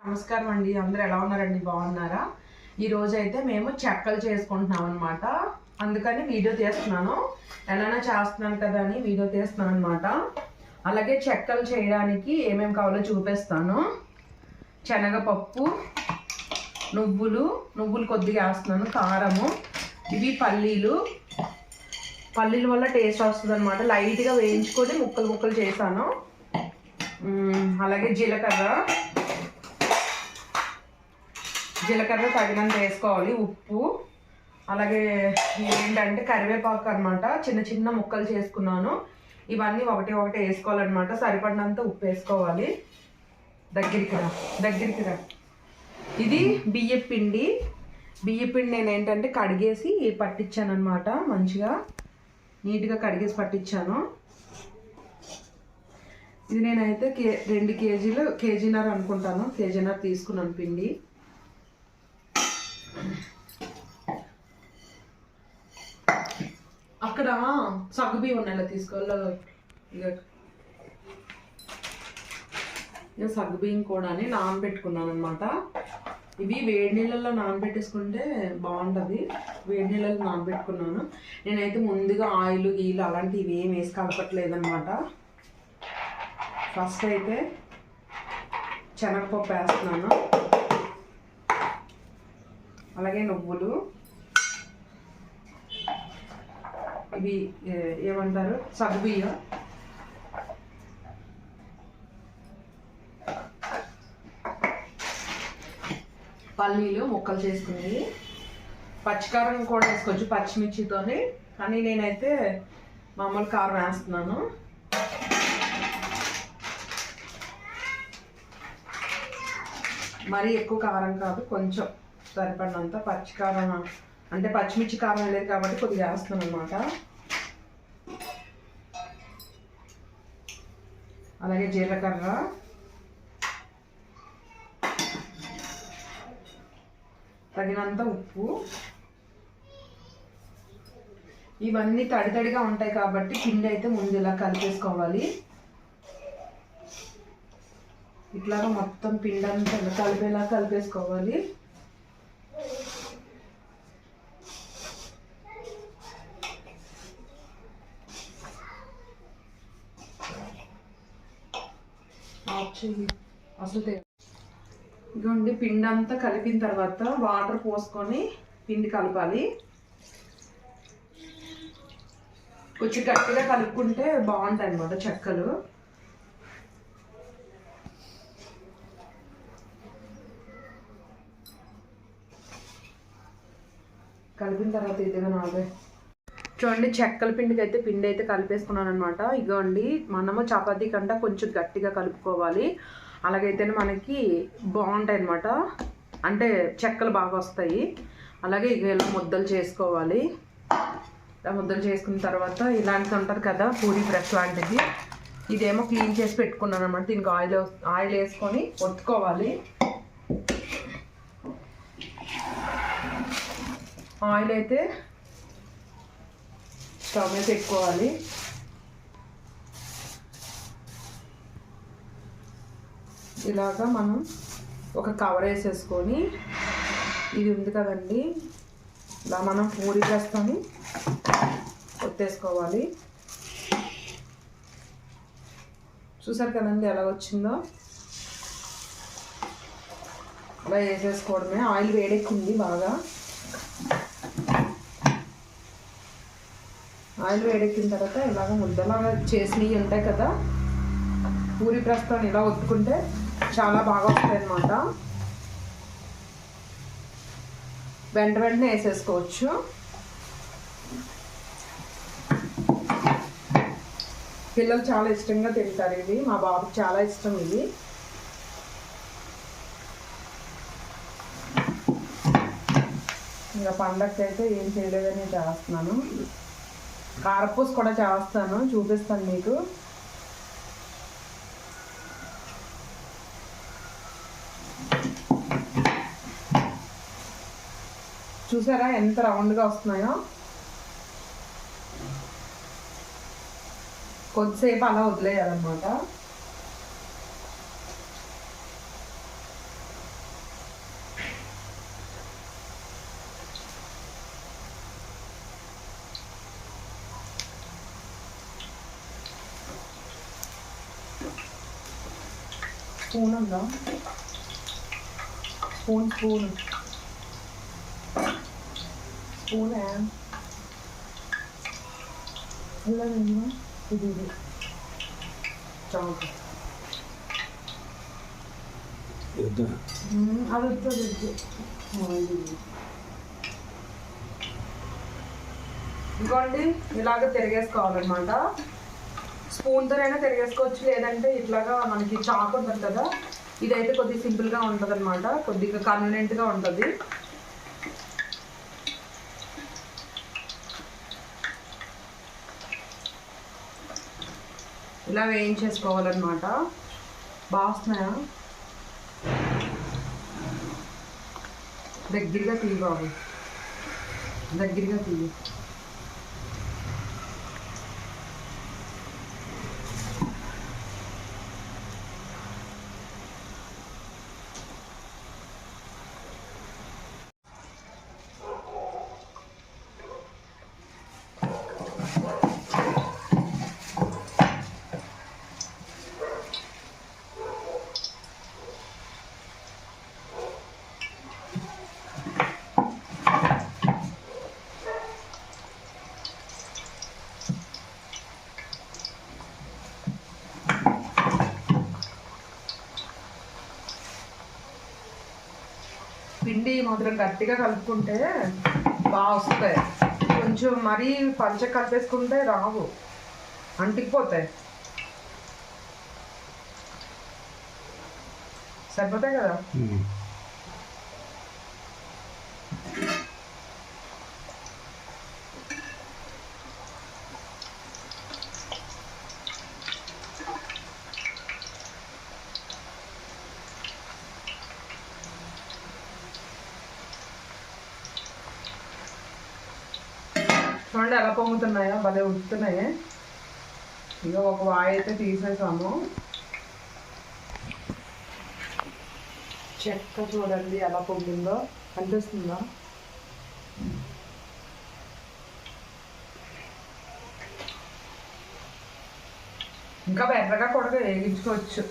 నమస్కారం అండి. అందరూ ఎలా ఉన్నారండి? బాగున్నారా? ఈ రోజు అయితే మేము చెక్కలు చేసుకుంటున్నాం అనమాట. అందుకని వీడియో తీస్తున్నాను. ఎలానో చేస్తున్నాను కదా అని వీడియో తీస్తున్నాను అనమాట. అలాగే చెక్కలు చేయడానికి ఏమేమి కావాలో చూపిస్తాను. శనగపప్పు, నువ్వులు కొద్దిగా వేస్తున్నాను, కారము, ఇవి పల్లీల వల్ల టేస్ట్ వస్తుంది అనమాట. లైట్గా వేయించుకొని ముక్కలు చేశాను. అలాగే జీలకర్ర తగినంత వేసుకోవాలి, ఉప్పు, అలాగే ఏంటంటే కరివేపాకు అనమాట. చిన్న ముక్కలు చేసుకున్నాను. ఇవన్నీ ఒకటి వేసుకోవాలన్నమాట. సరిపడినంత ఉప్పు వేసుకోవాలి. దగ్గరికి రా. ఇది బియ్యం పిండి నేను ఏంటంటే కడిగేసి పట్టించాను అనమాట. మంచిగా నీట్గా కడిగేసి పట్టించాను. ఇది నేనైతే 2 కేజీలు, కేజీన్నర అనుకుంటాను, కేజీన్నర తీసుకున్నాను పిండి. అక్కడ సగ్గుబియ్యం ఉన్నాయి, తీసుకోవాలి. ఇక సగ్గుబియ్యం కూడా నానబెట్టుకున్నాను అనమాట. ఇవి వేడి నీళ్ళల్లో నానబెట్టేసుకుంటే బాగుంటుంది. వేడి నీళ్ళలో నానబెట్టుకున్నాను. నేనైతే ముందుగా ఆయిల్ గీలు అలాంటివి ఏం వేసి కలపట్లేదు అనమాట. ఫస్ట్ అయితే శనగపప్పు వేస్తున్నాను, అలాగే నువ్వులు, ఇవి ఏమంటారు సగ్గుబియ్యం, పల్లీలు ముక్కలు చేసుకునేవి, పచ్చికారం కూడా వేసుకోవచ్చు పచ్చిమిర్చితోని, కానీ నేనైతే మామూలు కారం వేస్తున్నాను. మరీ ఎక్కువ కారం కాదు, కొంచెం సరిపడినంత. పచ్చికారం అంటే పచ్చిమిర్చి కారం లేదు కాబట్టి కొద్దిగా వేస్తున్నాను అనమాట. అలాగే జీలకర్ర, తగినంత ఉప్పు. ఇవన్నీ తడిగా ఉంటాయి కాబట్టి పిండి అయితే ముందు ఇలా కలిపేసుకోవాలి. ఇట్లాగా మొత్తం పిండి అంతా కలిపేలా కలిపేసుకోవాలి. ఇదిగోండి, పిండి అంతా కలిపిన తర్వాత వాటర్ పోసుకొని పిండి కలపాలి. కొంచెం గట్టిగా కలుపుకుంటే బాగుంటాయి అన్నమాట చెక్కలు. కలిపిన తర్వాత ఇదిగా చూడండి, చెక్కల పిండికి అయితే పిండి అయితే కలిపేసుకున్నాను అనమాట. ఇగోండి, మనము చపాతీ కంటే కొంచెం గట్టిగా కలుపుకోవాలి. అలాగైతేనే మనకి బాగుంటాయి అనమాట, అంటే చెక్కలు బాగా వస్తాయి. అలాగే ఇలా ముద్దలు చేసుకోవాలి. ఇలా ముద్దలు చేసుకున్న తర్వాత ఇలాంటిది ఉంటుంది కదా పూరీ బ్రష్ లాంటిది, ఇదేమో క్లీన్ చేసి పెట్టుకున్నాను అనమాట. దీనికి ఆయిల్ వేసుకొని ఒత్తుకోవాలి. ఆయిల్ అయితే స్టవ్ మీద పెట్టుకోవాలి. ఇలాగా మనం ఒక కవర్ వేసేసుకొని, ఇది ఉంది కదండి, ఇలా మనం పూరి వేసుకొని ఒత్తేసుకోవాలి. చూసారు కదండి ఎలా వచ్చిందో. అలా వేసేసుకోవడమే. ఆయిల్ వేడెక్కింది బాగా. ఆయిల్ వేడెక్కిన తర్వాత ఇలాగ ముద్దలాగా చేసినవి ఉంటాయి కదా పూరి ప్రస్తుతం, ఇలా ఒత్తుకుంటే చాలా బాగా వస్తాయి అన్నమాట. వెంటనే వేసేసుకోవచ్చు. పిల్లలు చాలా ఇష్టంగా తింటారు ఇవి. మా బాబుకి చాలా ఇష్టం ఇవి. ఇంకా పండగకి అయితే ఏం చేయలేదని చేస్తున్నాను. కారపూస కూడా చేస్తాను, చూపిస్తాను మీకు. చూసారా ఎంత రౌండ్గా వస్తున్నాయో. కొద్దిసేపు అలా వదిలేయాలన్నమాట. స్పూన్ ఉందా? స్పూన్ స్పూన్ స్పూన్ ఇలా ఇది చాలు. అది వద్దు. ఇంకోండి ఇలాగ తిరిగేసుకోవాలన్నమాట. స్పూన్తోనైనా తిరిగేసుకోవచ్చు, లేదంటే ఇట్లాగా మనకి చాకు ఉంటుంది కదా, ఇదైతే కొద్దిగా సింపుల్గా ఉంటుంది అనమాట, కొద్దిగా కన్వీనియంట్గా ఉంటుంది. ఇలా వేయించేసుకోవాలన్నమాట. బాగా వస్తున్నాయా? దగ్గరగా తీయి బాబు, దగ్గరగా తీయి. పిండి మాత్రం గట్టిగా కలుపుకుంటే బాగా వస్తాయి. కొంచెం మరీ పంచ కలిపేసుకుంటే రావు, అంటికిపోతాయి. సరిపోతాయి కదా. చూడండి ఎలా పొంగుతున్నాయో, భలే ఉడుకుతున్నాయి. ఇక ఒక వాయి అయితే తీసేసాము. చెక్క చూడండి ఎలా పొంగిందో, అనిపిస్తుందా? ఇంకా ఎర్రగా కూడా వేగించుకోవచ్చు.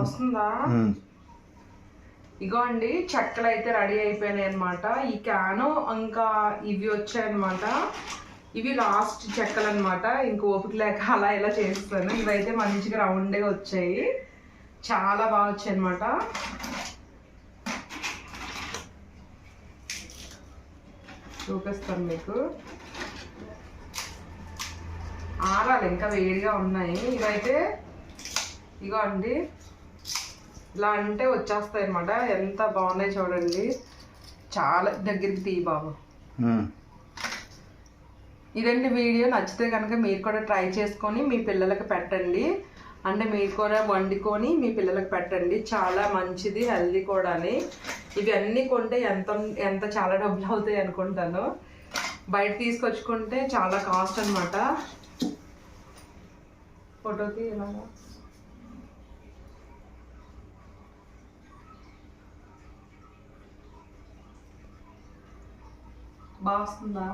వస్తుందా? ఇగో అండి చెక్కలు అయితే రెడీ అయిపోయినాయి అనమాట. ఈ క్యాను ఇంకా ఇవి వచ్చాయన్నమాట. ఇవి లాస్ట్ చెక్కలు అనమాట. ఇంక ఓపిక లేక అలా ఇలా చేస్తాను. ఇవైతే మంచిగా రౌండ్గా వచ్చాయి, చాలా బాగా వచ్చాయి అనమాట. చూపిస్తాను మీకు. ఆరాలి, ఇంకా వేడిగా ఉన్నాయి. ఇవైతే ఇగో అండి ఇలా అంటే వచ్చేస్తాయి అన్నమాట. ఎంత బాగున్నాయి చూడండి, చాలా దగ్గరికి తీ బాబు. ఇదండి వీడియో. నచ్చితే కనుక మీరు కూడా ట్రై చేసుకొని మీ పిల్లలకి పెట్టండి. అంటే మీరు కూడా వండుకొని మీ పిల్లలకి పెట్టండి, చాలా మంచిది, హెల్దీ కూడా. ఇవి అన్నీ కొంటే ఎంత చాలా డబ్బులు అవుతాయి అనుకుంటాను. బయట తీసుకొచ్చుకుంటే చాలా కాస్ట్ అనమాట. ఫోటోకి ఇలాగా బాగా వస్తుందా?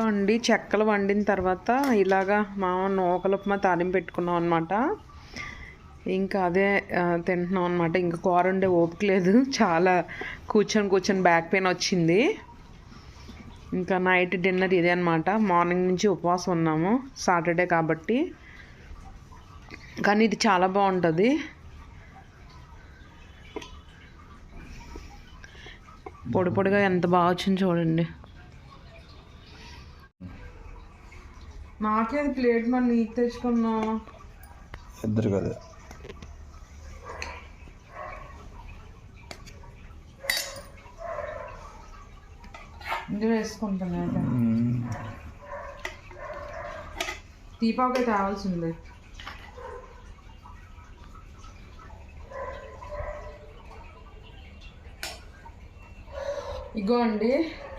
అండి చెక్కలు వండిన తర్వాత ఇలాగా మా నూకలు ఉప్మా తాలింపు పెట్టుకున్నాం అనమాట. ఇంకా అదే తింటున్నాం అనమాట. ఇంకా కూర ఉండే ఓపిక లేదు, చాలా కూర్చొని బ్యాక్ పెయిన్ వచ్చింది. ఇంకా నైట్ డిన్నర్ ఇదే అనమాట. మార్నింగ్ నుంచి ఉపవాసం ఉన్నాము, సాటర్డే కాబట్టి. కానీ ఇది చాలా బాగుంటుంది. పొడి పొడిగా ఎంత బాగా వచ్చింది చూడండి. నాకే ప్లేట్ మరి నీకు తెచ్చుకున్నా ఇద్దరు కదా. ఇందులో వేసుకుంటున్నా. దీపావళి కావాల్సింది. ఇగో అండి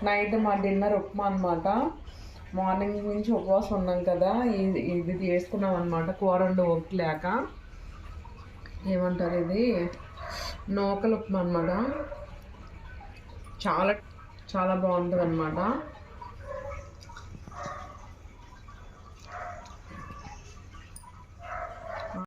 నైట్ మా డిన్నర్ ఉప్మా అనమాట. మార్నింగ్ నుంచి ఉపవాసం ఉన్నాం కదా, ఇది చేసుకున్నాం అనమాట. కూర వండు ఓపిక లేక. ఏమంటారు ఇది, నూకలు ఉప్మా అనమాట. చాలా చాలా బాగుంటుంది అనమాట.